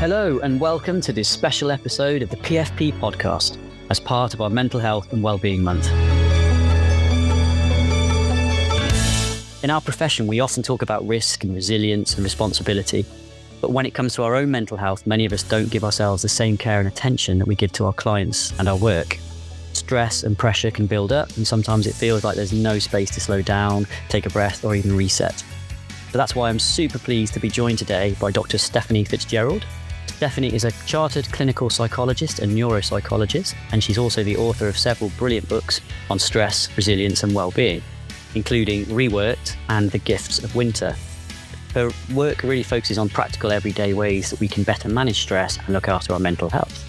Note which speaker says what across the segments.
Speaker 1: Hello and welcome to this special episode of the PFP podcast as part of our Mental Health and Wellbeing Month. In our profession, we often talk about risk and resilience and responsibility. But when it comes to our own mental health, many of us don't give ourselves the same care and attention that we give to our clients and our work. Stress and pressure can build up, and sometimes it feels like there's no space to slow down, take a breath, or even reset. But that's why I'm super pleased to be joined today by Dr Stephanie Fitzgerald. Stephanie is a Chartered Clinical Psychologist and Neuropsychologist, and she's also the author of several brilliant books on stress, resilience and well-being, including Reworked and The Gifts of Winter. Her work really focuses on practical everyday ways that we can better manage stress and look after our mental health.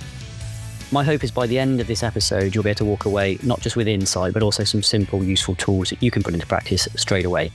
Speaker 1: My hope is by the end of this episode, you'll be able to walk away not just with insight, but also some simple, useful tools that you can put into practice straight away.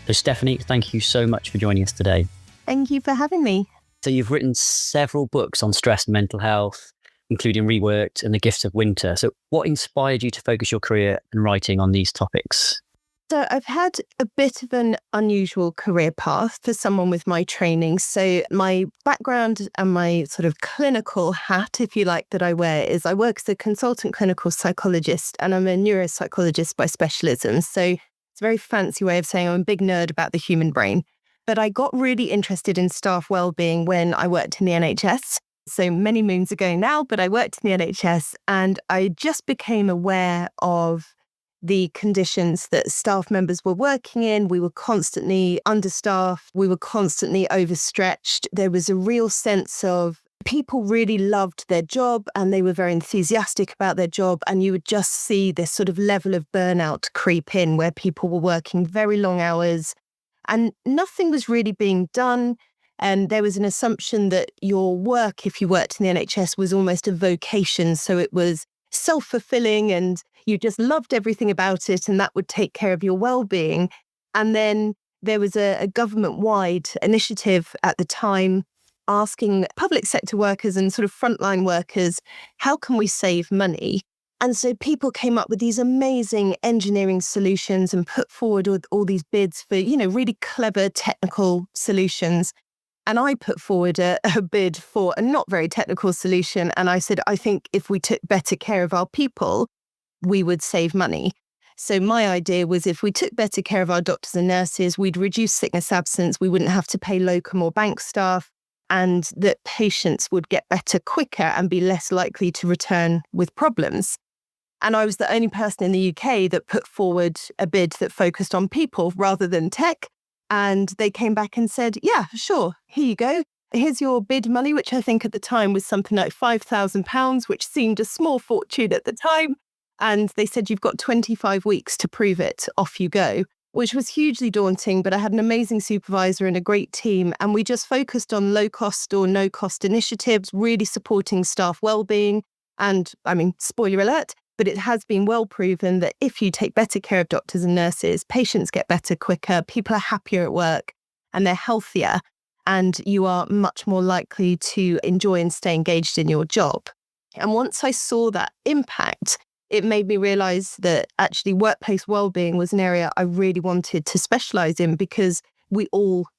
Speaker 1: So Stephanie, thank you so much for joining us today.
Speaker 2: Thank you for having me.
Speaker 1: So you've written several books on stress and mental health, including Reworked and The Gifts of Winter. So what inspired you to focus your career in writing on these topics?
Speaker 2: So I've had a bit of an unusual career path for someone with my training. So my background and my sort of clinical hat, if you like, that I wear is I work as a consultant clinical psychologist and I'm a neuropsychologist by specialism. So it's a very fancy way of saying I'm a big nerd about the human brain. But I got really interested in staff wellbeing when I worked in the NHS. So many moons ago now, but I worked in the NHS and I just became aware of the conditions that staff members were working in. We were constantly understaffed. We were constantly overstretched. There was a real sense of people really loved their job and they were very enthusiastic about their job. And you would just see this sort of level of burnout creep in where people were working very long hours and nothing was really being done. And there was an assumption that your work, if you worked in the NHS, was almost a vocation. So it was self-fulfilling and you just loved everything about it and that would take care of your well-being. And then there was a government-wide initiative at the time asking public sector workers and sort of frontline workers, how can we save money? And so people came up with these amazing engineering solutions and put forward all these bids for, really clever technical solutions. And I put forward a bid for a not very technical solution. And I said, I think if we took better care of our people, we would save money. So my idea was if we took better care of our doctors and nurses, we'd reduce sickness absence, we wouldn't have to pay locum or bank staff, and that patients would get better quicker and be less likely to return with problems. And I was the only person in the UK that put forward a bid that focused on people rather than tech. And they came back and said, yeah, sure, here you go. Here's your bid money, which I think at the time was something like £5,000, which seemed a small fortune at the time. And they said, you've got 25 weeks to prove it. Off you go, which was hugely daunting. But I had an amazing supervisor and a great team. And we just focused on low cost or no cost initiatives, really supporting staff wellbeing. And spoiler alert, but it has been well proven that if you take better care of doctors and nurses, patients get better quicker, people are happier at work and they're healthier, and you are much more likely to enjoy and stay engaged in your job. And once I saw that impact, it made me realize that actually workplace wellbeing was an area I really wanted to specialize in because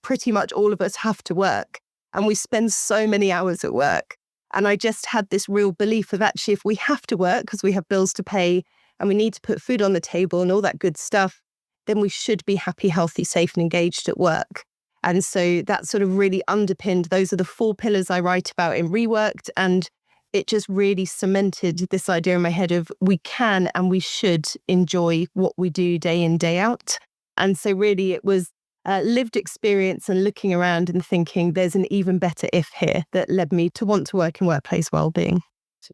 Speaker 2: pretty much all of us have to work and we spend so many hours at work. And I just had this real belief of actually, if we have to work because we have bills to pay and we need to put food on the table and all that good stuff, then we should be happy, healthy, safe and engaged at work. And so that sort of really underpinned, those are the 4 pillars I write about in Reworked. And it just really cemented this idea in my head of we can and we should enjoy what we do day in, day out. And so really it was lived experience and looking around and thinking there's an even better if here that led me to want to work in workplace wellbeing.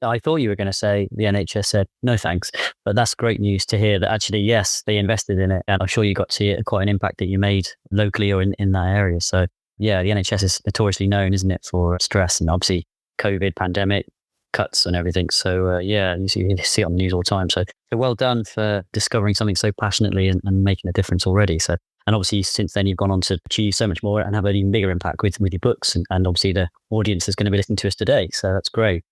Speaker 1: I thought you were going to say the NHS said no thanks, but that's great news to hear that actually, yes, they invested in it. And I'm sure you got to see quite an impact that you made locally or in that area. So yeah, the NHS is notoriously known, isn't it, for stress and obviously COVID, pandemic, cuts and everything. So you see it on the news all the time. So well done for discovering something so passionately and making a difference already. So, and obviously since then you've gone on to achieve so much more and have an even bigger impact with your books. And obviously the audience is going to be listening to us today. So that's great.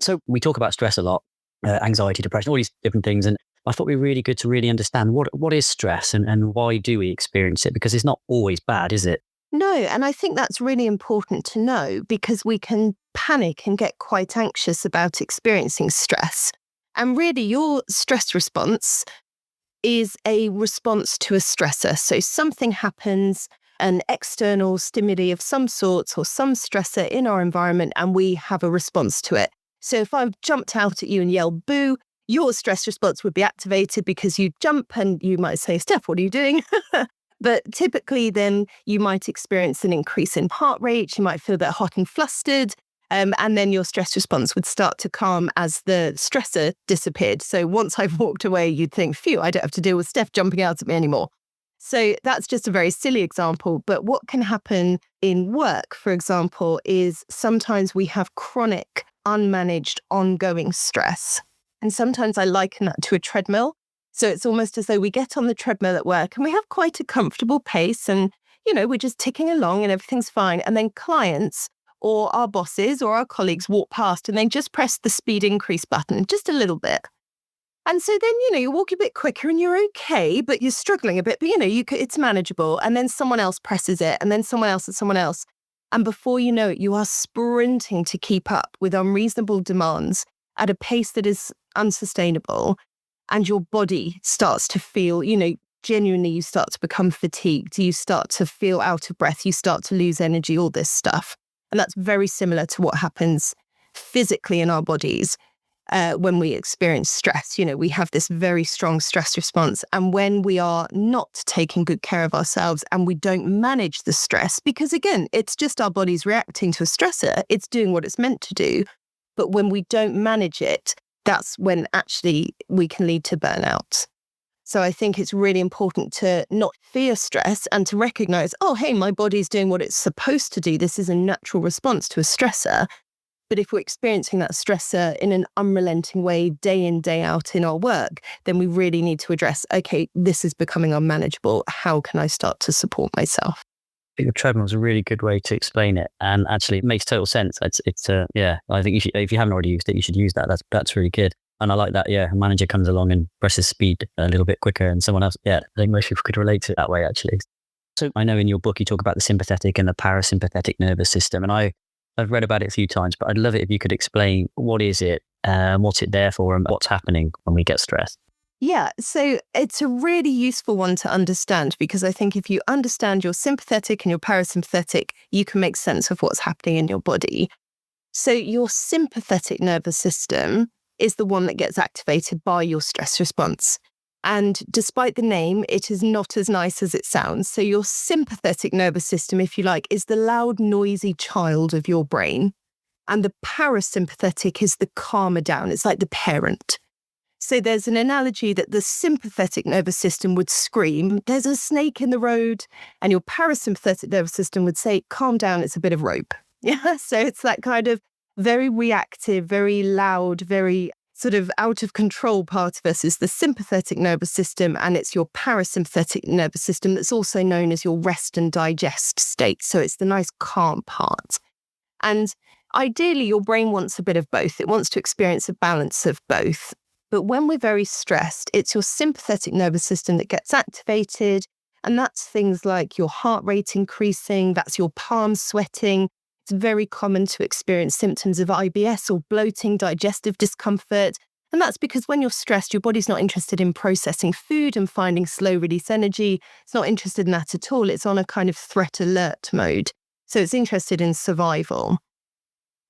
Speaker 1: So we talk about stress a lot, anxiety, depression, all these different things. And I thought it'd be really good to really understand what is stress and why do we experience it? Because it's not always bad, is it?
Speaker 2: No, and I think that's really important to know because we can panic and get quite anxious about experiencing stress. And really, your stress response is a response to a stressor. So something happens, an external stimuli of some sort or some stressor in our environment, and we have a response to it. So if I've jumped out at you and yelled boo, your stress response would be activated because you jump and you might say, Steph, what are you doing? But typically then you might experience an increase in heart rate. You might feel a bit hot and flustered. And then your stress response would start to calm as the stressor disappeared. So once I've walked away, you'd think, phew, I don't have to deal with Steph jumping out at me anymore. So that's just a very silly example. But what can happen in work, for example, is sometimes we have chronic, unmanaged, ongoing stress. And sometimes I liken that to a treadmill. So it's almost as though we get on the treadmill at work and we have quite a comfortable pace and, we're just ticking along and everything's fine. And then clients or our bosses or our colleagues walk past and they just press the speed increase button just a little bit. And so then, you walk a bit quicker and you're okay, but you're struggling a bit, but it's manageable. And then someone else presses it and then someone else and someone else. And before you know it, you are sprinting to keep up with unreasonable demands at a pace that is unsustainable. And your body starts to feel, genuinely you start to become fatigued. You start to feel out of breath. You start to lose energy, all this stuff. And that's very similar to what happens physically in our bodies when we experience stress. We have this very strong stress response. And when we are not taking good care of ourselves and we don't manage the stress, because again, it's just our body's reacting to a stressor, it's doing what it's meant to do. But when we don't manage it, that's when actually we can lead to burnout. So I think it's really important to not fear stress and to recognize, oh, hey, my body's doing what it's supposed to do. This is a natural response to a stressor. But if we're experiencing that stressor in an unrelenting way, day in, day out in our work, then we really need to address, okay, this is becoming unmanageable. How can I start to support myself?
Speaker 1: I think the treadmill is a really good way to explain it. And actually it makes total sense. I think if you haven't already used it, you should use that. That's really good. And I like that, a manager comes along and presses speed a little bit quicker and someone else, I think most people could relate to it that way, actually. So I know in your book, you talk about the sympathetic and the parasympathetic nervous system. And I've read about it a few times, but I'd love it if you could explain what is it, what's it there for and what's happening when we get stressed.
Speaker 2: Yeah, so it's a really useful one to understand because I think if you understand your sympathetic and your parasympathetic, you can make sense of what's happening in your body. So your sympathetic nervous system is the one that gets activated by your stress response. And despite the name, it is not as nice as it sounds. So your sympathetic nervous system, if you like, is the loud, noisy child of your brain. And the parasympathetic is the calmer down. It's like the parent. So there's an analogy that the sympathetic nervous system would scream, there's a snake in the road. And your parasympathetic nervous system would say, calm down, it's a bit of rope. Yeah. So it's that kind of very reactive, very loud, very sort of out of control part of us is the sympathetic nervous system, and it's your parasympathetic nervous system that's also known as your rest and digest state. So it's the nice calm part. And ideally, your brain wants a bit of both. It wants to experience a balance of both. But when we're very stressed, it's your sympathetic nervous system that gets activated. And that's things like your heart rate increasing, that's your palms sweating. It's very common to experience symptoms of IBS or bloating, digestive discomfort. And that's because when you're stressed, your body's not interested in processing food and finding slow release energy. It's not interested in that at all. It's on a kind of threat alert mode. So it's interested in survival.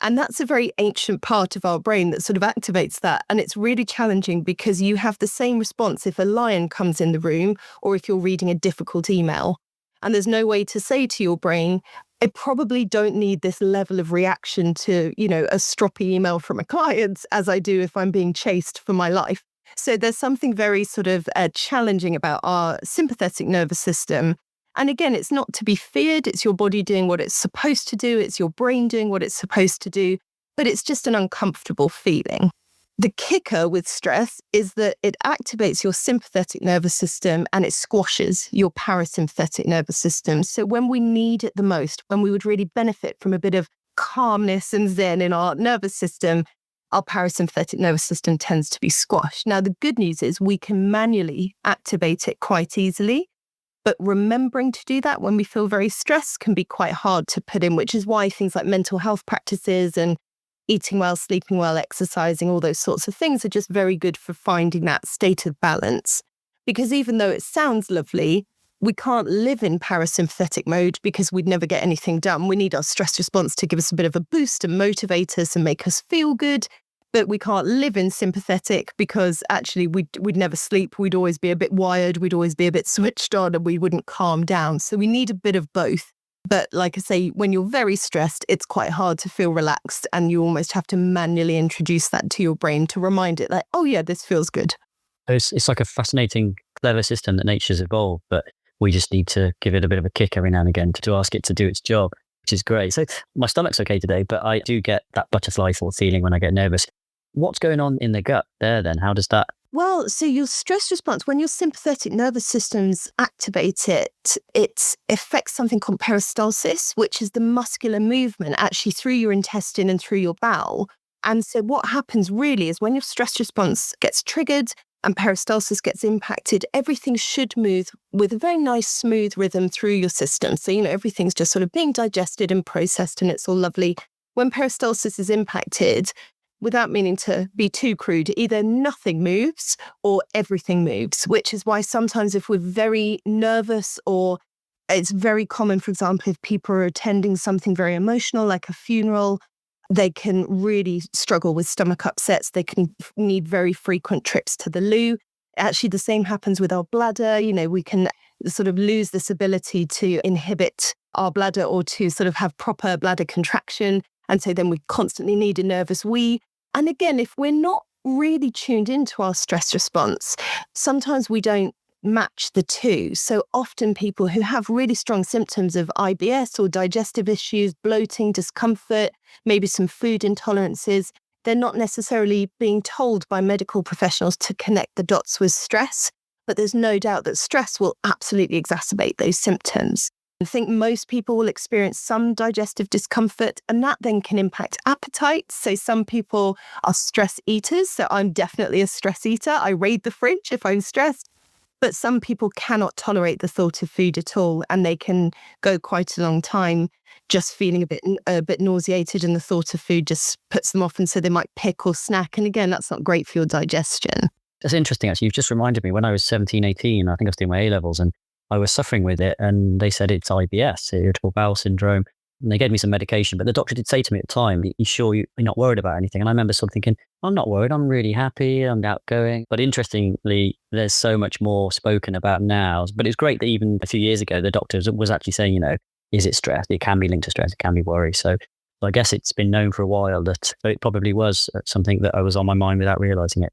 Speaker 2: And that's a very ancient part of our brain that sort of activates that. And it's really challenging because you have the same response if a lion comes in the room or if you're reading a difficult email. And there's no way to say to your brain, I probably don't need this level of reaction to, a stroppy email from a client as I do if I'm being chased for my life. So there's something very sort of challenging about our sympathetic nervous system. And again, it's not to be feared. It's your body doing what it's supposed to do. It's your brain doing what it's supposed to do. But it's just an uncomfortable feeling. The kicker with stress is that it activates your sympathetic nervous system and it squashes your parasympathetic nervous system. So when we need it the most, when we would really benefit from a bit of calmness and zen in our nervous system, our parasympathetic nervous system tends to be squashed. Now, the good news is we can manually activate it quite easily. But remembering to do that when we feel very stressed can be quite hard to put in, which is why things like mental health practices and eating well, sleeping well, exercising, all those sorts of things are just very good for finding that state of balance. Because even though it sounds lovely, we can't live in parasympathetic mode because we'd never get anything done. We need our stress response to give us a bit of a boost and motivate us and make us feel good. But we can't live in sympathetic because actually we'd never sleep. We'd always be a bit wired. We'd always be a bit switched on and we wouldn't calm down. So we need a bit of both. But like I say, when you're very stressed, it's quite hard to feel relaxed and you almost have to manually introduce that to your brain to remind it like, oh yeah, this feels good.
Speaker 1: It's like a fascinating, clever system that nature's evolved, but we just need to give it a bit of a kick every now and again to ask it to do its job, which is great. So my stomach's okay today, but I do get that butterfly thought feeling when I get nervous. What's going on in the gut there then? How does that?
Speaker 2: Well, so your stress response, when your sympathetic nervous systems activate it affects something called peristalsis, which is the muscular movement actually through your intestine and through your bowel. And so what happens really is when your stress response gets triggered and peristalsis gets impacted, everything should move with a very nice, smooth rhythm through your system. So, everything's just sort of being digested and processed and it's all lovely. When peristalsis is impacted, without meaning to be too crude, either nothing moves or everything moves, which is why sometimes if we're very nervous or it's very common, for example, if people are attending something very emotional like a funeral, they can really struggle with stomach upsets. They can need very frequent trips to the loo. Actually, the same happens with our bladder. We can sort of lose this ability to inhibit our bladder or to sort of have proper bladder contraction. And so then we constantly need a nervous wee. And again, if we're not really tuned into our stress response, sometimes we don't match the two. So often people who have really strong symptoms of IBS or digestive issues, bloating, discomfort, maybe some food intolerances, they're not necessarily being told by medical professionals to connect the dots with stress. But there's no doubt that stress will absolutely exacerbate those symptoms. I think most people will experience some digestive discomfort and that then can impact appetite. So some people are stress eaters. So I'm definitely a stress eater. I raid the fridge if I'm stressed. But some people cannot tolerate the thought of food at all and they can go quite a long time just feeling a bit nauseated and the thought of food just puts them off and so they might pick or snack. And again, that's not great for your digestion.
Speaker 1: That's interesting, actually. You've just reminded me when I was 17, 18, I think I was doing my A-levels and I was suffering with it and they said it's IBS, irritable bowel syndrome. And they gave me some medication, but the doctor did say to me at the time, you sure you're not worried about anything? And I remember sort of thinking, I'm not worried. I'm really happy. I'm outgoing. But interestingly, there's so much more spoken about now. But it's great that even a few years ago, the doctor was actually saying, is it stress? It can be linked to stress. It can be worry. So I guess it's been known for a while that it probably was something that I was on my mind without realizing it.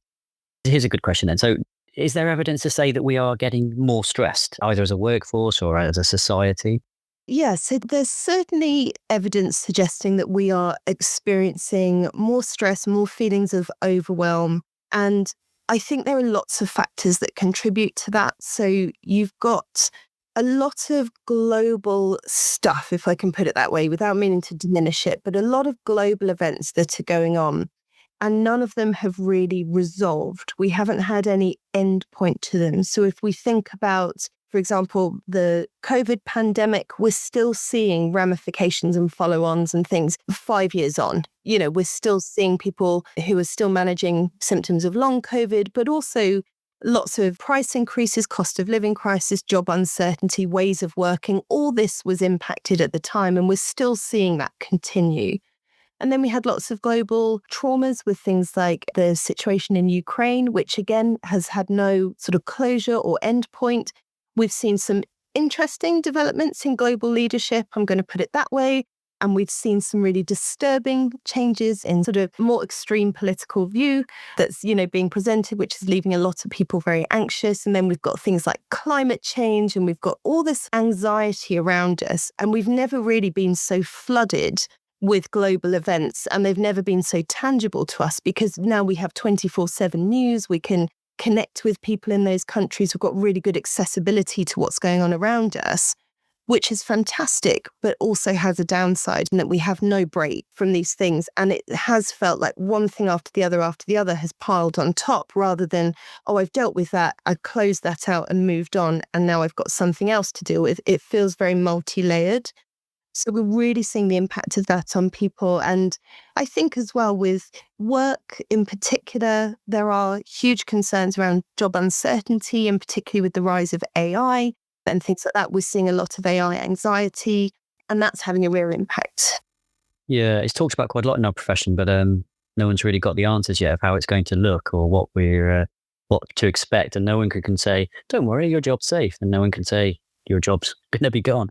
Speaker 1: Here's a good question then. So is there evidence to say that we are getting more stressed, either as a workforce or as a society?
Speaker 2: Yeah, so there's certainly evidence suggesting that we are experiencing more stress, more feelings of overwhelm. And I think there are lots of factors that contribute to that. So you've got a lot of global stuff, if I can put it that way, without meaning to diminish it, but a lot of global events that are going on. And none of them have really resolved. We haven't had any end point to them. So if we think about, for example, the COVID pandemic, we're still seeing ramifications and follow-ons and things 5 years on. We're still seeing people who are still managing symptoms of long COVID, but also lots of price increases, cost of living crisis, job uncertainty, ways of working. All this was impacted at the time, and we're still seeing that continue. And then we had lots of global traumas with things like the situation in Ukraine, which again has had no sort of closure or end point. We've seen some interesting developments in global leadership, I'm going to put it that way. And we've seen some really disturbing changes in sort of more extreme political view that's, being presented, which is leaving a lot of people very anxious. And then we've got things like climate change and we've got all this anxiety around us. And we've never really been so flooded with global events and they've never been so tangible to us because now we have 24/7 news. We can connect with people in those countries. We've got really good accessibility to what's going on around us. which is fantastic, but also has a downside in that we have no break from these things. And it has felt like one thing after the other has piled on top rather than, oh, I've dealt with that, I closed that out and moved on, and now I've got something else to deal with. It feels very multi-layered. So we're really seeing the impact of that on people. And I think as well with work in particular, there are huge concerns around job uncertainty, and particularly with the rise of AI and things like that. We're seeing a lot of AI anxiety, and that's having a real impact.
Speaker 1: Yeah, it's talked about quite a lot in our profession, but no one's really got the answers yet of how it's going to look or what to expect. And no one can say, don't worry, your job's safe. And no one can say, your job's going to be gone.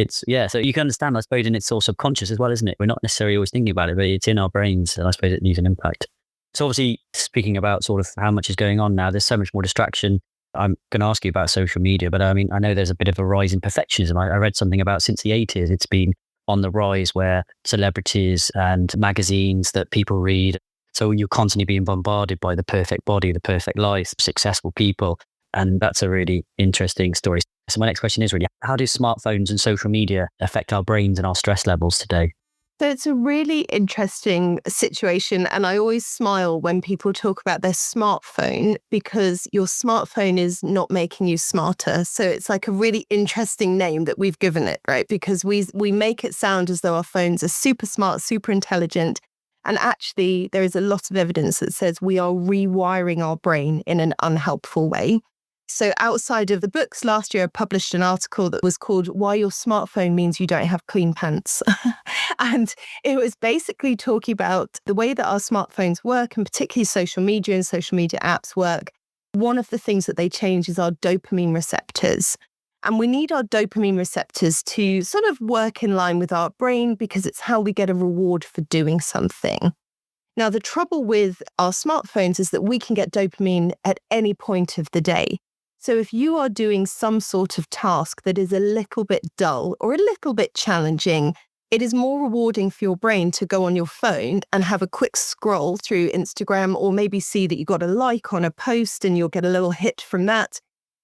Speaker 1: So you can understand, I suppose, and it's all subconscious as well, isn't it? We're not necessarily always thinking about it, but it's in our brains, and I suppose it leaves an impact. So obviously, speaking about sort of how much is going on now, there's so much more distraction. I'm going to ask you about social media, but I mean, I know there's a bit of a rise in perfectionism. I read something about since the 80s, it's been on the rise where celebrities and magazines that people read. So you're constantly being bombarded by the perfect body, the perfect life, successful people. And that's a really interesting story. So my next question is really, how do smartphones and social media affect our brains and our stress levels today?
Speaker 2: So it's a really interesting situation. And I always smile when people talk about their smartphone, because your smartphone is not making you smarter. So it's like a really interesting name that we've given it, right? Because we make it sound as though our phones are super smart, super intelligent. And actually, there is a lot of evidence that says we are rewiring our brain in an unhelpful way. So outside of the books, last year I published an article that was called Why Your Smartphone Means You Don't Have Clean Pants. And it was basically talking about the way that our smartphones work, and particularly social media and social media apps work. One of the things that they change is our dopamine receptors. And we need our dopamine receptors to sort of work in line with our brain because it's how we get a reward for doing something. Now, the trouble with our smartphones is that we can get dopamine at any point of the day. So if you are doing some sort of task that is a little bit dull or a little bit challenging, it is more rewarding for your brain to go on your phone and have a quick scroll through Instagram, or maybe see that you got a like on a post and you'll get a little hit from that.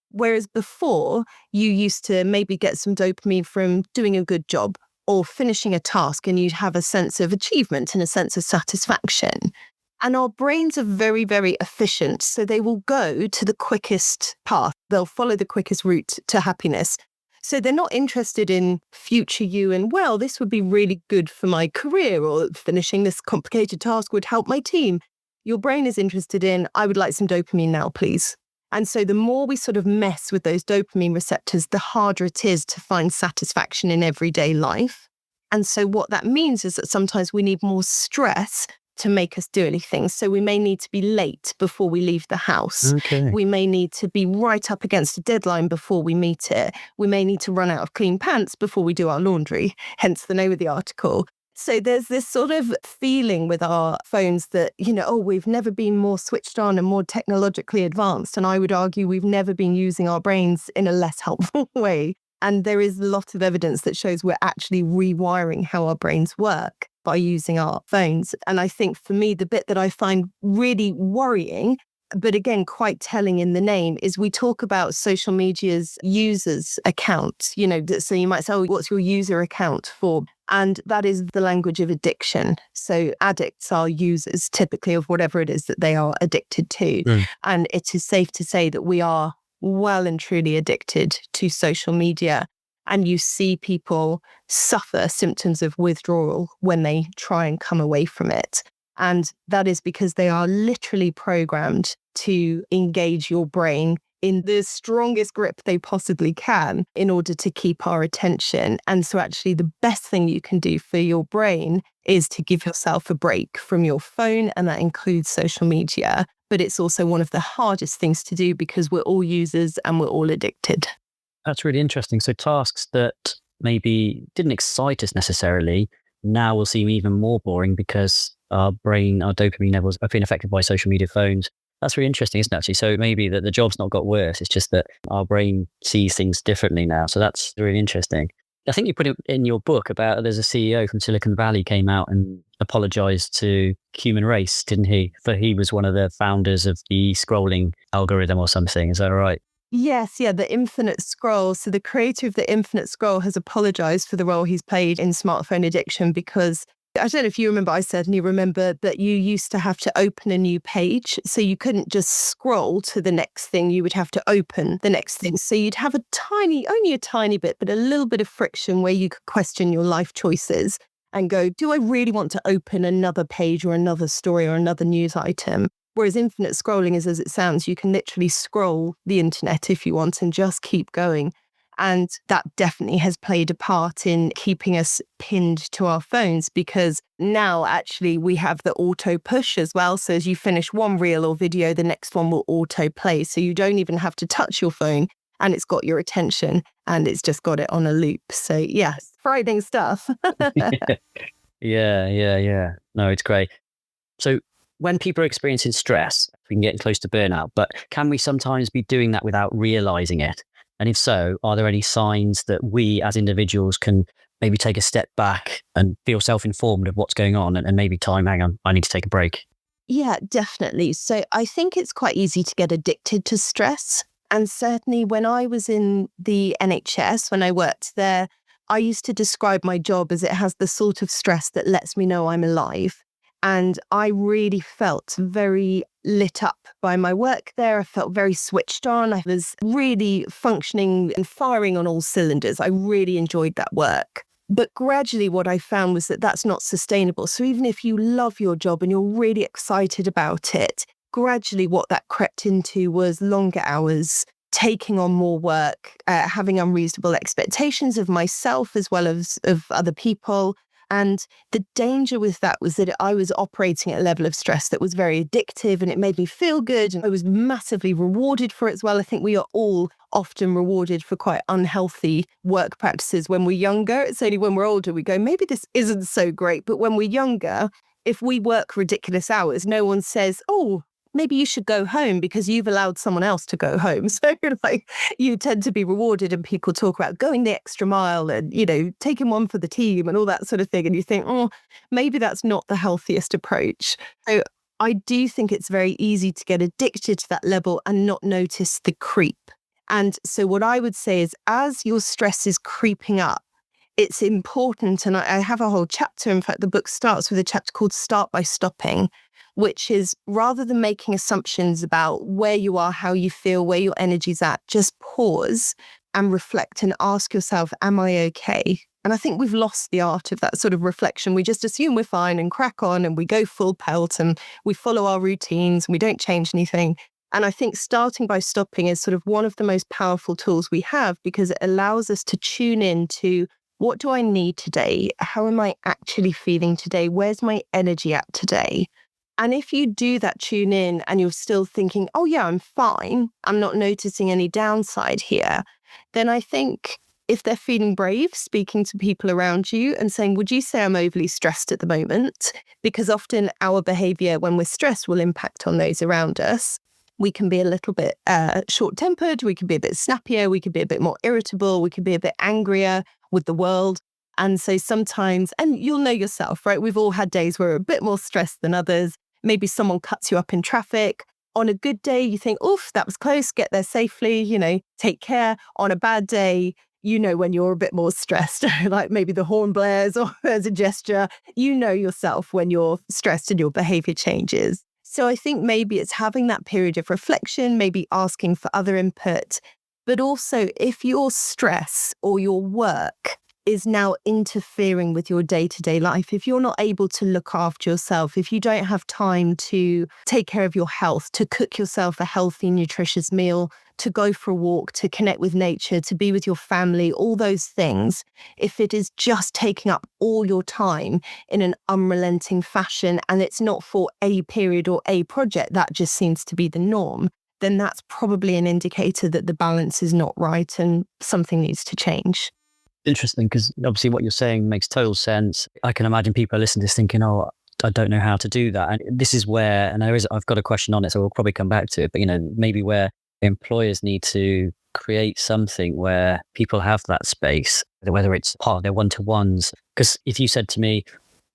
Speaker 2: Whereas before, you used to maybe get some dopamine from doing a good job or finishing a task, and you'd have a sense of achievement and a sense of satisfaction. And our brains are very, very efficient. So they will go to the quickest path. They'll follow the quickest route to happiness. So they're not interested in future you and, well, this would be really good for my career, or finishing this complicated task would help my team. Your brain is interested in, I would like some dopamine now, please. And so the more we sort of mess with those dopamine receptors, the harder it is to find satisfaction in everyday life. And so what that means is that sometimes we need more stress to make us do anything. So we may need to be late before we leave the house.
Speaker 1: Okay.
Speaker 2: We may need to be right up against a deadline before we meet it. We may need to run out of clean pants before we do our laundry, hence the name of the article. So there's this sort of feeling with our phones that, we've never been more switched on and more technologically advanced. And I would argue we've never been using our brains in a less helpful way. And there is a lot of evidence that shows we're actually rewiring how our brains work by using our phones. And I think for me, the bit that I find really worrying, but again, quite telling in the name, is we talk about social media's users account. So you might say, oh, what's your user account for? And that is the language of addiction. So addicts are users typically of whatever it is that they are addicted to. And it is safe to say that we are well and truly addicted to social media. And you see people suffer symptoms of withdrawal when they try and come away from it. And that is because they are literally programmed to engage your brain in the strongest grip they possibly can in order to keep our attention. And so actually the best thing you can do for your brain is to give yourself a break from your phone, and that includes social media. But it's also one of the hardest things to do because we're all users and we're all addicted.
Speaker 1: That's really interesting. So tasks that maybe didn't excite us necessarily now will seem even more boring because our brain, our dopamine levels have been affected by social media phones. That's really interesting, isn't it, actually? So maybe that the job's not got worse. It's just that our brain sees things differently now. So that's really interesting. I think you put it in your book about there's a CEO from Silicon Valley came out and apologized to human race, didn't he? For he was one of the founders of the scrolling algorithm or something. Is that right?
Speaker 2: Yes, yeah, the infinite scroll. So the creator of the infinite scroll has apologized for the role he's played in smartphone addiction because I don't know if you remember, I certainly remember that you used to have to open a new page. So you couldn't just scroll to the next thing. You would have to open the next thing. So you'd have only a tiny bit, but a little bit of friction where you could question your life choices and go, do I really want to open another page or another story or another news item? Whereas infinite scrolling is as it sounds, you can literally scroll the internet if you want and just keep going. And that definitely has played a part in keeping us pinned to our phones because now actually we have the auto push as well. So as you finish one reel or video, the next one will auto play. So you don't even have to touch your phone and it's got your attention and it's just got it on a loop. So yes, frightening stuff.
Speaker 1: Yeah. No, it's great. So when people are experiencing stress, we can get close to burnout, but can we sometimes be doing that without realizing it? And if so, are there any signs that we as individuals can maybe take a step back and feel self-informed of what's going on and maybe hang on, I need to take a break?
Speaker 2: Yeah, definitely. So I think it's quite easy to get addicted to stress. And certainly when I was in the NHS, when I worked there, I used to describe my job as it has the sort of stress that lets me know I'm alive. And I really felt very lit up by my work there. I felt very switched on. I was really functioning and firing on all cylinders. I really enjoyed that work. But gradually what I found was that that's not sustainable. So even if you love your job and you're really excited about it, gradually what that crept into was longer hours, taking on more work, having unreasonable expectations of myself as well as of other people. And the danger with that was that I was operating at a level of stress that was very addictive and it made me feel good. And I was massively rewarded for it as well. I think we are all often rewarded for quite unhealthy work practices when we're younger. It's only when we're older we go, maybe this isn't so great. But when we're younger, if we work ridiculous hours, no one says, oh, maybe you should go home because you've allowed someone else to go home. So like you tend to be rewarded and people talk about going the extra mile and, taking one for the team and all that sort of thing. And you think, oh, maybe that's not the healthiest approach. So I do think it's very easy to get addicted to that level and not notice the creep. And so what I would say is as your stress is creeping up, it's important. And I have a whole chapter. In fact, the book starts with a chapter called Start by Stopping, which is rather than making assumptions about where you are, how you feel, where your energy's at, just pause and reflect and ask yourself, am I okay? And I think we've lost the art of that sort of reflection. We just assume we're fine and crack on and we go full pelt and we follow our routines and we don't change anything. And I think starting by stopping is sort of one of the most powerful tools we have because it allows us to tune in to what do I need today? How am I actually feeling today? Where's my energy at today? And if you do that tune in and you're still thinking, oh yeah, I'm fine, I'm not noticing any downside here, then I think if they're feeling brave, speaking to people around you and saying, would you say I'm overly stressed at the moment? Because often our behavior when we're stressed will impact on those around us. We can be a little bit short-tempered, we can be a bit snappier, we can be a bit more irritable, we can be a bit angrier with the world. And so sometimes, and you'll know yourself, right? We've all had days where we're a bit more stressed than others. Maybe someone cuts you up in traffic. On a good day, you think, oof, that was close, get there safely, take care. On a bad day, when you're a bit more stressed, like maybe the horn blares or there's a gesture, yourself when you're stressed and your behavior changes. So I think maybe it's having that period of reflection, maybe asking for other input, but also if your stress or your work is now interfering with your day-to-day life, if you're not able to look after yourself, if you don't have time to take care of your health, to cook yourself a healthy, nutritious meal, to go for a walk, to connect with nature, to be with your family, all those things, if it is just taking up all your time in an unrelenting fashion and it's not for a period or a project, that just seems to be the norm, then that's probably an indicator that the balance is not right and something needs to change.
Speaker 1: Interesting, because obviously what you're saying makes total sense. I can imagine people listening to this thinking, oh, I don't know how to do that. And this is where, and I've got a question on it, so we'll probably come back to it, but maybe where employers need to create something where people have that space, whether it's part of their one-to-ones. Because if you said to me,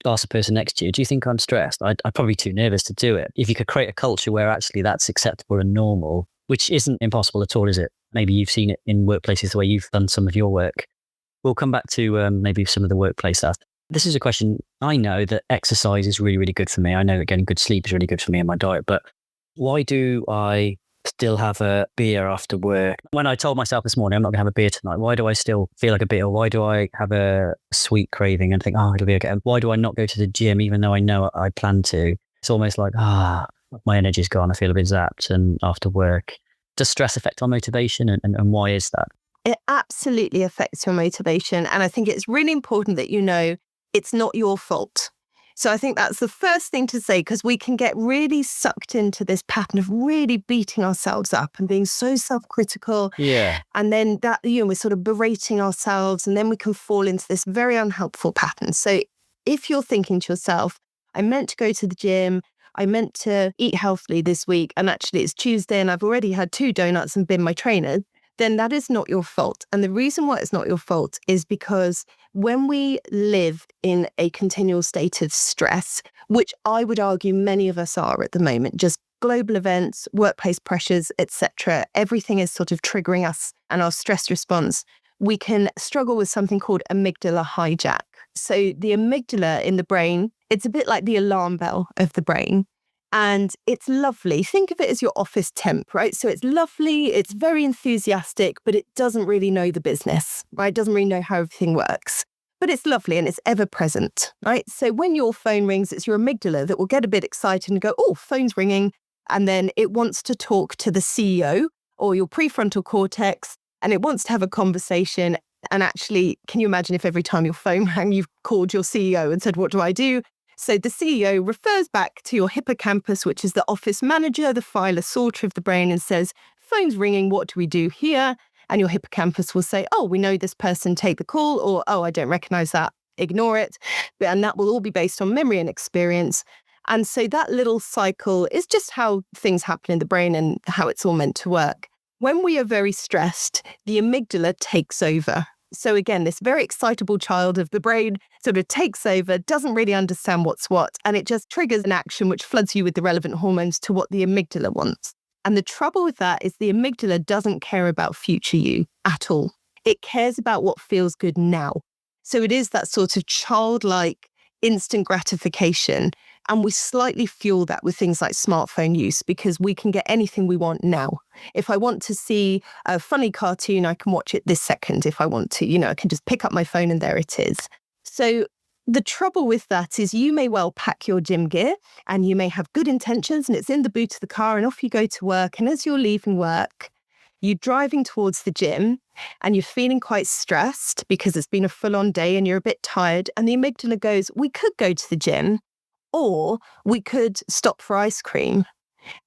Speaker 1: ask the person next to you, do you think I'm stressed? I'd probably be too nervous to do it. If you could create a culture where actually that's acceptable and normal, which isn't impossible at all, is it? maybe you've seen it in workplaces where you've done some of your work. We'll come back to maybe some of the workplace stuff. This is a question. I know that exercise is really, really good for me. I know that getting good sleep is really good for me in my diet, but why do I still have a beer after work? When I told myself this morning, I'm not going to have a beer tonight, why do I still feel like a beer? Why do I have a sweet craving and think, oh, it'll be okay? Why do I not go to the gym even though I know I plan to? It's almost like, my energy's gone. I feel a bit zapped and after work. Does stress affect our motivation and why is that?
Speaker 2: It absolutely affects your motivation. And I think it's really important that you know it's not your fault. So I think that's the first thing to say, because we can get really sucked into this pattern of really beating ourselves up and being so self-critical.
Speaker 1: Yeah.
Speaker 2: And then that, we're sort of berating ourselves, and then we can fall into this very unhelpful pattern. So if you're thinking to yourself, I meant to go to the gym, I meant to eat healthily this week, and actually it's Tuesday and I've already had 2 donuts and been my trainer, then that is not your fault. And the reason why it's not your fault is because when we live in a continual state of stress, which I would argue many of us are at the moment, just global events, workplace pressures, etc., everything is sort of triggering us and our stress response, we can struggle with something called amygdala hijack. So the amygdala in the brain, it's a bit like the alarm bell of the brain. And it's lovely. Think of it as your office temp, right? So it's lovely, it's very enthusiastic, but it doesn't really know the business, right? It doesn't really know how everything works. But it's lovely and it's ever present, right? So when your phone rings, it's your amygdala that will get a bit excited and go, oh, phone's ringing. And then it wants to talk to the CEO or your prefrontal cortex, and it wants to have a conversation. And actually, can you imagine if every time your phone rang, you've called your CEO and said, what do I do? So the CEO refers back to your hippocampus, which is the office manager, the filer sorter of the brain, and says, phone's ringing, what do we do here? And your hippocampus will say, oh, we know this person, take the call, or, oh, I don't recognize that, ignore it. And that will all be based on memory and experience. And so that little cycle is just how things happen in the brain and how it's all meant to work. When we are very stressed, the amygdala takes over. So again, this very excitable child of the brain sort of takes over, doesn't really understand what's what, and it just triggers an action which floods you with the relevant hormones to what the amygdala wants. And the trouble with that is the amygdala doesn't care about future you at all. It cares about what feels good now. So it is that sort of childlike instant gratification. And we slightly fuel that with things like smartphone use, because we can get anything we want now. If I want to see a funny cartoon, I can watch it this second if I want to. I can just pick up my phone and there it is. So the trouble with that is you may well pack your gym gear and you may have good intentions and it's in the boot of the car and off you go to work. And as you're leaving work, you're driving towards the gym and you're feeling quite stressed because it's been a full-on day and you're a bit tired. And the amygdala goes, we could go to the gym, or we could stop for ice cream.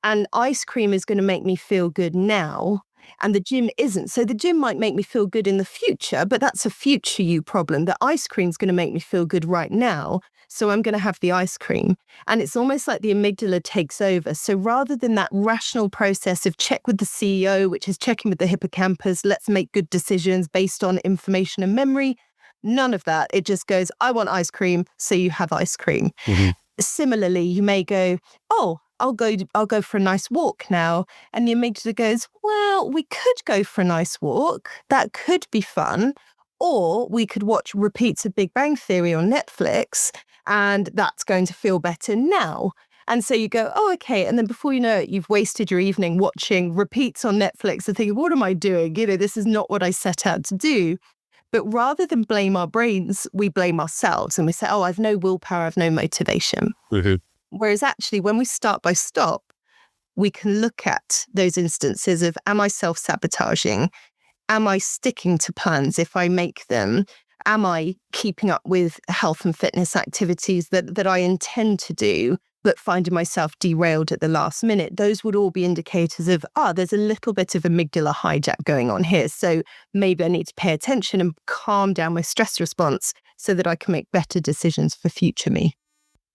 Speaker 2: And ice cream is going to make me feel good now, and the gym isn't. So the gym might make me feel good in the future, but that's a future you problem. The ice cream is going to make me feel good right now, so I'm going to have the ice cream. And it's almost like the amygdala takes over. So rather than that rational process of check with the CEO, which is checking with the hippocampus, let's make good decisions based on information and memory, none of that. It just goes, I want ice cream, so you have ice cream. Mm-hmm. Similarly, you may go, oh, I'll go for a nice walk now. And the amygdala goes, well, we could go for a nice walk. That could be fun. Or we could watch repeats of Big Bang Theory on Netflix, and that's going to feel better now. And so you go, oh, okay. And then before you know it, you've wasted your evening watching repeats on Netflix and thinking, what am I doing? This is not what I set out to do. But rather than blame our brains, we blame ourselves and we say, oh, I've no willpower, I've no motivation. Mm-hmm. Whereas actually, when we start by stop, we can look at those instances of, am I self-sabotaging? Am I sticking to plans if I make them? Am I keeping up with health and fitness activities that I intend to do, but finding myself derailed at the last minute? Those would all be indicators of, there's a little bit of amygdala hijack going on here. So maybe I need to pay attention and calm down my stress response so that I can make better decisions for future me.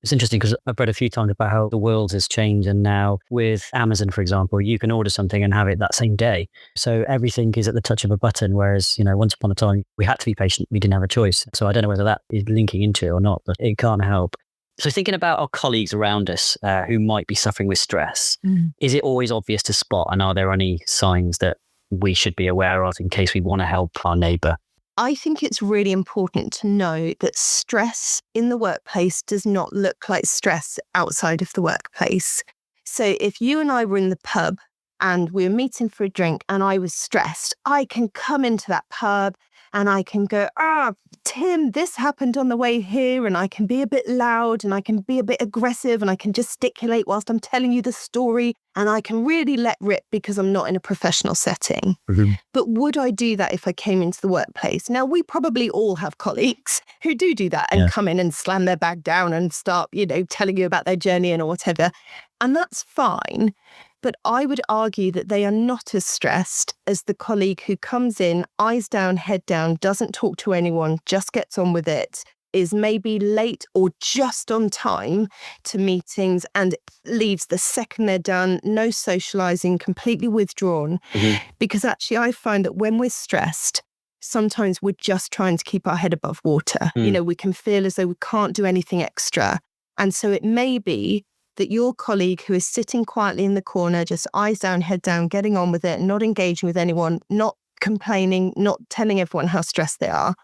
Speaker 1: It's interesting because I've read a few times about how the world has changed, and now with Amazon, for example, you can order something and have it that same day. So everything is at the touch of a button, whereas, once upon a time, we had to be patient. We didn't have a choice. So I don't know whether that is linking into it or not, but it can't help. So thinking about our colleagues around us who might be suffering with stress, is it always obvious to spot? And are there any signs that we should be aware of in case we want to help our neighbour?
Speaker 2: I think it's really important to know that stress in the workplace does not look like stress outside of the workplace. So if you and I were in the pub and we were meeting for a drink and I was stressed, I can come into that pub and I can go, Tim, this happened on the way here, and I can be a bit loud and I can be a bit aggressive and I can gesticulate whilst I'm telling you the story, and I can really let rip because I'm not in a professional setting.
Speaker 1: Mm-hmm.
Speaker 2: But would I do that if I came into the workplace? Now, we probably all have colleagues who do that and come in and slam their bag down and start, telling you about their journey and or whatever. And that's fine. But I would argue that they are not as stressed as the colleague who comes in, eyes down, head down, doesn't talk to anyone, just gets on with it, is maybe late or just on time to meetings and leaves the second they're done, no socializing, completely withdrawn. Mm-hmm. Because actually I find that when we're stressed, sometimes we're just trying to keep our head above water. We can feel as though we can't do anything extra. And so it may be that your colleague who is sitting quietly in the corner, just eyes down, head down, getting on with it, not engaging with anyone, not complaining, not telling everyone how stressed they are,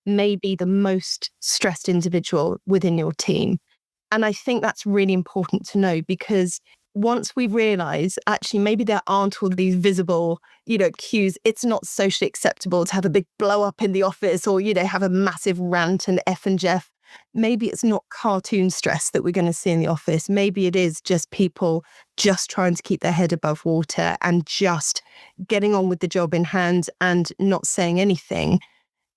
Speaker 2: may be the most stressed individual within your team. And I think that's really important to know, because once we realize actually maybe there aren't all these visible, cues, it's not socially acceptable to have a big blow up in the office or, have a massive rant and F and Jeff. Maybe it's not cartoon stress that we're going to see in the office. Maybe it is just people just trying to keep their head above water and just getting on with the job in hand and not saying anything.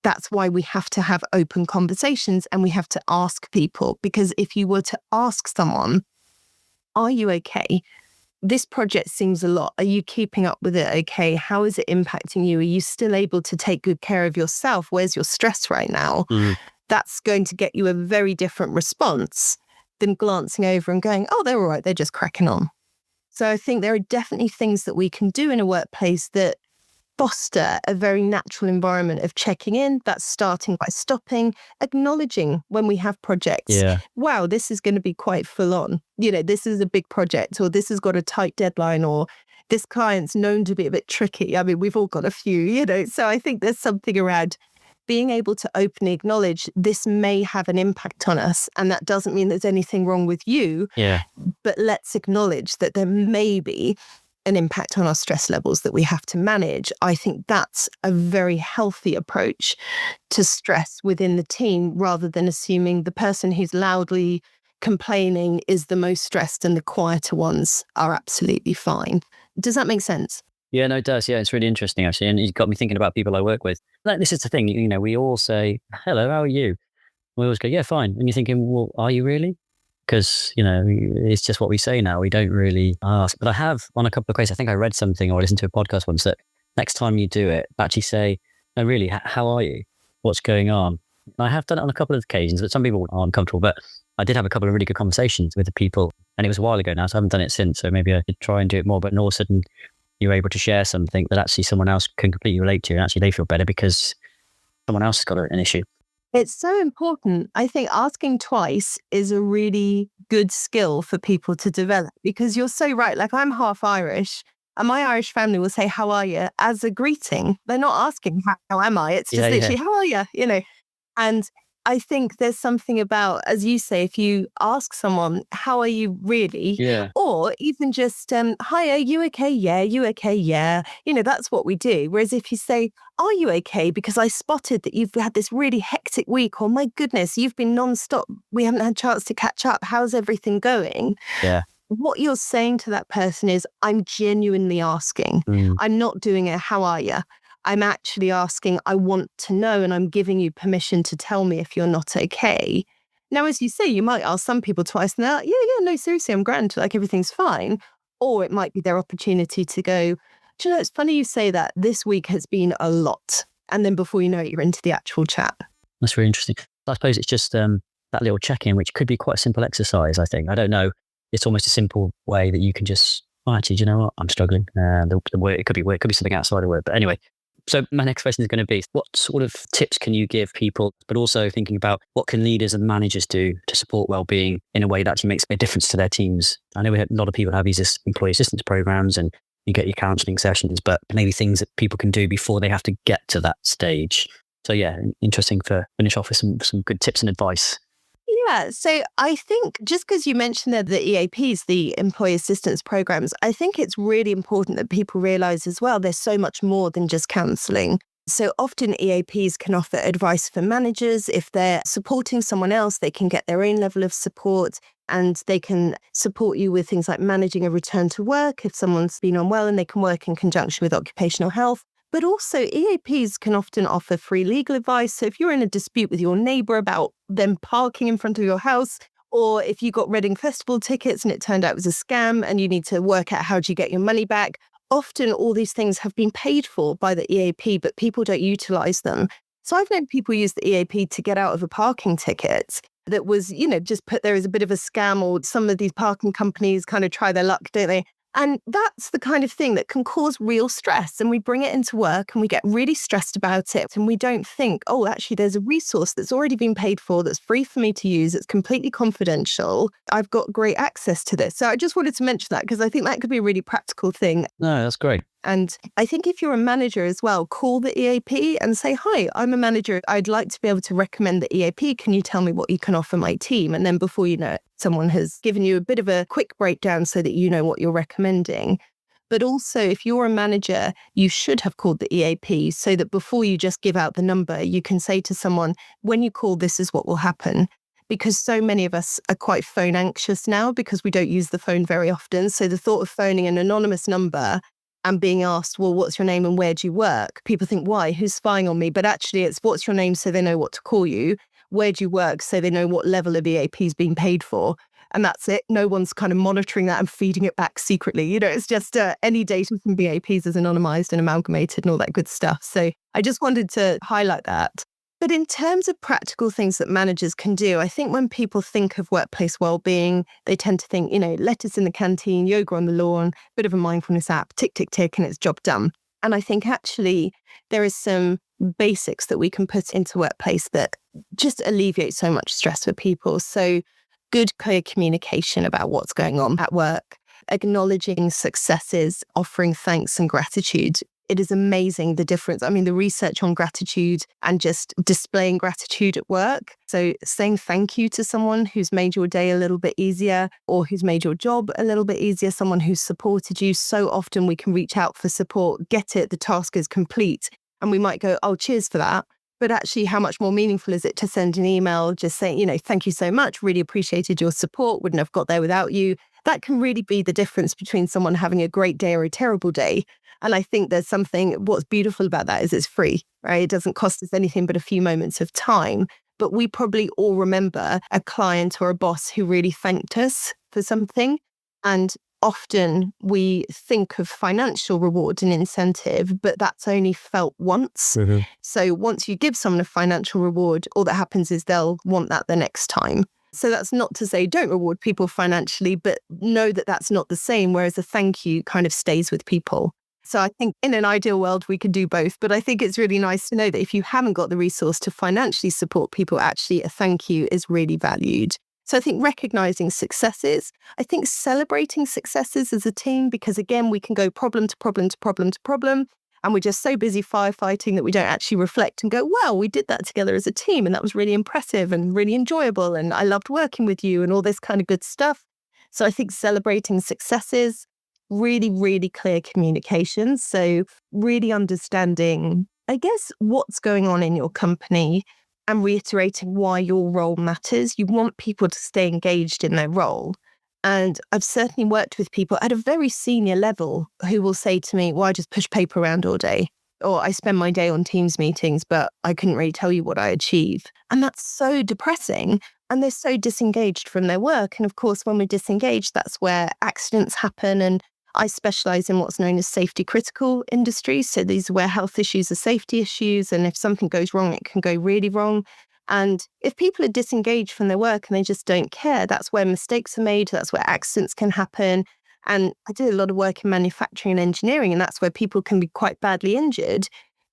Speaker 2: That's why we have to have open conversations and we have to ask people, because if you were to ask someone, are you okay? This project seems a lot. Are you keeping up with it okay? How is it impacting you? Are you still able to take good care of yourself? Where's your stress right now? That's going to get you a very different response than glancing over and going, oh, they're all right, they're just cracking on. So I think there are definitely things that we can do in a workplace that foster a very natural environment of checking in. That's starting by stopping, acknowledging when we have projects.
Speaker 1: Yeah. Wow,
Speaker 2: this is going to be quite full on. This is a big project, or this has got a tight deadline, or this client's known to be a bit tricky. I mean, we've all got a few, So I think there's something around being able to openly acknowledge this may have an impact on us. And that doesn't mean there's anything wrong with you.
Speaker 1: Yeah.
Speaker 2: But let's acknowledge that there may be an impact on our stress levels that we have to manage. I think that's a very healthy approach to stress within the team, rather than assuming the person who's loudly complaining is the most stressed and the quieter ones are absolutely fine. Does that make sense?
Speaker 1: Yeah, no, it does. Yeah, it's really interesting, actually. And it's got me thinking about people I work with. Like, this is the thing, we all say, hello, how are you? We always go, yeah, fine. And you're thinking, well, are you really? Because, it's just what we say now. We don't really ask. But I have, on a couple of occasions, I think I read something or I listened to a podcast once, that next time you do it, actually say, no, really, how are you? What's going on? And I have done it on a couple of occasions, but some people aren't comfortable. But I did have a couple of really good conversations with the people. And it was a while ago now, so I haven't done it since. So maybe I could try and do it more. But all of a sudden, you're able to share something that actually someone else can completely relate to, and actually they feel better because someone else has got an issue.
Speaker 2: It's so important. I think asking twice is a really good skill for people to develop, because you're so right. Like, I'm half Irish, and my Irish family will say, how are you? As a greeting. They're not asking, how am I? It's just literally, how are you? And I think there's something about, as you say, if you ask someone, how are you really?
Speaker 1: Yeah.
Speaker 2: Or even just, hi, are you okay? Yeah, you okay? Yeah. That's what we do. Whereas if you say, are you okay? Because I spotted that you've had this really hectic week, or my goodness, you've been nonstop. We haven't had a chance to catch up. How's everything going?
Speaker 1: Yeah.
Speaker 2: What you're saying to that person is, I'm genuinely asking. I'm not doing a, how are you? I'm actually asking, I want to know, and I'm giving you permission to tell me if you're not okay. Now, as you say, you might ask some people twice and they're like, yeah, no, seriously, I'm grand, like everything's fine. Or it might be their opportunity to go, do you know, it's funny you say that. This week has been a lot. And then before you know it, you're into the actual chat.
Speaker 1: That's really interesting. I suppose it's just that little check-in, which could be quite a simple exercise, I think. I don't know. It's almost a simple way that you can just, actually, do you know what? I'm struggling. The work, it could be work, it could be something outside of work. But anyway, so my next question is going to be, what sort of tips can you give people, but also thinking about what can leaders and managers do to support well-being in a way that actually makes a difference to their teams? I know a lot of people have these employee assistance programs and, you get your counselling sessions, but maybe things that people can do before they have to get to that stage. So yeah, interesting to finish off with some good tips and advice.
Speaker 2: Yeah, so I think just because you mentioned there the EAPs, the employee assistance programs, I think it's really important that people realise as well there's so much more than just counselling. So often EAPs can offer advice for managers. If they're supporting someone else, they can get their own level of support, and they can support you with things like managing a return to work if someone's been unwell, and they can work in conjunction with occupational health. But also EAPs can often offer free legal advice. So if you're in a dispute with your neighbour about them parking in front of your house, or if you got Reading Festival tickets and it turned out it was a scam and you need to work out how do you get your money back, often all these things have been paid for by the EAP, but people don't utilise them. So I've known people use the EAP to get out of a parking ticket that was, just put there as a bit of a scam, or some of these parking companies kind of try their luck, don't they? And that's the kind of thing that can cause real stress. And we bring it into work and we get really stressed about it. And we don't think, oh, actually, there's a resource that's already been paid for, that's free for me to use, it's completely confidential. I've got great access to this. So I just wanted to mention that because I think that could be a really practical thing.
Speaker 1: No, that's great.
Speaker 2: And I think if you're a manager as well, call the EAP and say, hi, I'm a manager. I'd like to be able to recommend the EAP. Can you tell me what you can offer my team? And then before you know it, someone has given you a bit of a quick breakdown so that you know what you're recommending. But also, if you're a manager, you should have called the EAP so that before you just give out the number, you can say to someone, when you call, this is what will happen. Because so many of us are quite phone anxious now because we don't use the phone very often. So the thought of phoning an anonymous number and being asked, well, what's your name and where do you work? People think, why? Who's spying on me? But actually, it's what's your name so they know what to call you. Where do you work so they know what level of EAP is being paid for? And that's it. No one's kind of monitoring that and feeding it back secretly. It's just any data from EAPs is anonymized and amalgamated and all that good stuff. So I just wanted to highlight that. But in terms of practical things that managers can do, I think when people think of workplace well-being, they tend to think, lettuce in the canteen, yoga on the lawn, bit of a mindfulness app, tick, tick, tick, and it's job done. And I think actually there is some basics that we can put into workplace that just alleviate so much stress for people. So good, clear communication about what's going on at work, acknowledging successes, offering thanks and gratitude. It is amazing the difference. I mean, the research on gratitude and just displaying gratitude at work. So saying thank you to someone who's made your day a little bit easier or who's made your job a little bit easier, someone who's supported you. So often we can reach out for support, get it, the task is complete. And we might go, oh, cheers for that. But actually, how much more meaningful is it to send an email just saying, thank you so much, really appreciated your support, wouldn't have got there without you. That can really be the difference between someone having a great day or a terrible day. And I think there's what's beautiful about that is it's free, right? It doesn't cost us anything but a few moments of time. But we probably all remember a client or a boss who really thanked us for something. And often we think of financial reward and incentive, but that's only felt once. Mm-hmm. So once you give someone a financial reward, all that happens is they'll want that the next time. So that's not to say don't reward people financially, but know that that's not the same, whereas a thank you kind of stays with people. So I think in an ideal world, we could do both. But I think it's really nice to know that if you haven't got the resource to financially support people, actually a thank you is really valued. So I think recognizing successes, I think celebrating successes as a team, because again, we can go problem to problem to problem to problem. And we're just so busy firefighting that we don't actually reflect and go, well, we did that together as a team. And that was really impressive and really enjoyable. And I loved working with you and all this kind of good stuff. So I think celebrating successes, really, really clear communication. So really understanding, I guess, what's going on in your company and reiterating why your role matters. You want people to stay engaged in their role. And I've certainly worked with people at a very senior level who will say to me, well, I just push paper around all day. Or I spend my day on Teams meetings, but I couldn't really tell you what I achieve. And that's so depressing. And they're so disengaged from their work. And of course, when we're disengaged, that's where accidents happen. And I specialize in what's known as safety critical industries. So these are where health issues are safety issues. And if something goes wrong, it can go really wrong. And if people are disengaged from their work and they just don't care, that's where mistakes are made. That's where accidents can happen. And I did a lot of work in manufacturing and engineering, and that's where people can be quite badly injured.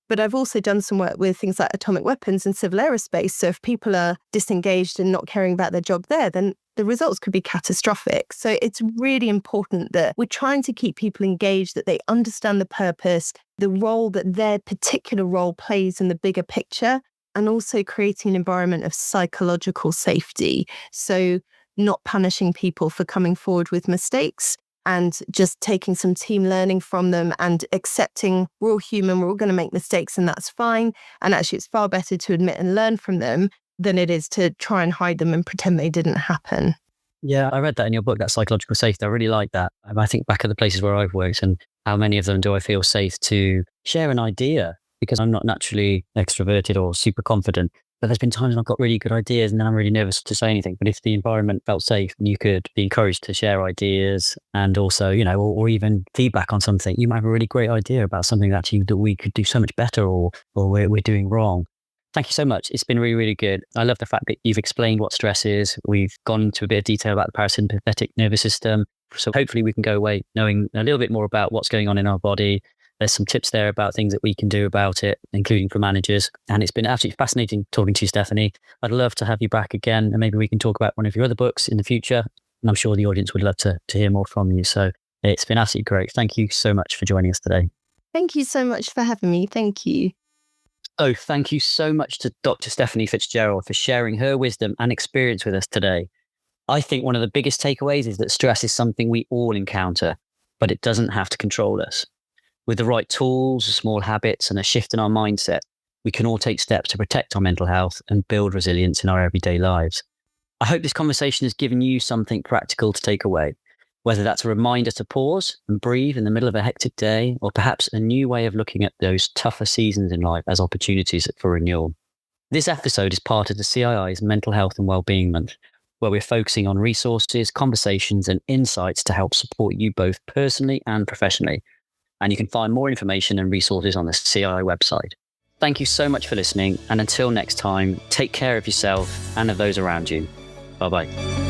Speaker 2: But I've also done some work with things like atomic weapons and civil aerospace. So if people are disengaged and not caring about their job there, then the results could be catastrophic. So it's really important that we're trying to keep people engaged, that they understand the purpose, the role that their particular role plays in the bigger picture, and also creating an environment of psychological safety. So not punishing people for coming forward with mistakes and just taking some team learning from them and accepting we're all human, we're all going to make mistakes and that's fine. And actually it's far better to admit and learn from them than it is to try and hide them and pretend they didn't happen.
Speaker 1: Yeah, I read that in your book, that psychological safety. I really like that. I think back at the places where I've worked and how many of them do I feel safe to share an idea, because I'm not naturally extroverted or super confident. But there's been times when I've got really good ideas and then I'm really nervous to say anything. But if the environment felt safe and you could be encouraged to share ideas and also, or even feedback on something, you might have a really great idea about something that we could do so much better or we're doing wrong. Thank you so much. It's been really, really good. I love the fact that you've explained what stress is. We've gone into a bit of detail about the parasympathetic nervous system. So hopefully we can go away knowing a little bit more about what's going on in our body. There's some tips there about things that we can do about it, including for managers. And it's been absolutely fascinating talking to you, Stephanie. I'd love to have you back again, and maybe we can talk about one of your other books in the future. And I'm sure the audience would love to hear more from you. So it's been absolutely great. Thank you so much for joining us today.
Speaker 2: Thank you so much for having me. Thank you.
Speaker 1: Oh, thank you so much to Dr. Stephanie Fitzgerald for sharing her wisdom and experience with us today. I think one of the biggest takeaways is that stress is something we all encounter, but it doesn't have to control us. With the right tools, small habits, and a shift in our mindset, we can all take steps to protect our mental health and build resilience in our everyday lives. I hope this conversation has given you something practical to take away, whether that's a reminder to pause and breathe in the middle of a hectic day, or perhaps a new way of looking at those tougher seasons in life as opportunities for renewal. This episode is part of the CII's Mental Health and Wellbeing Month, where we're focusing on resources, conversations, and insights to help support you both personally and professionally. And you can find more information and resources on the CII website. Thank you so much for listening. And until next time, take care of yourself and of those around you. Bye-bye.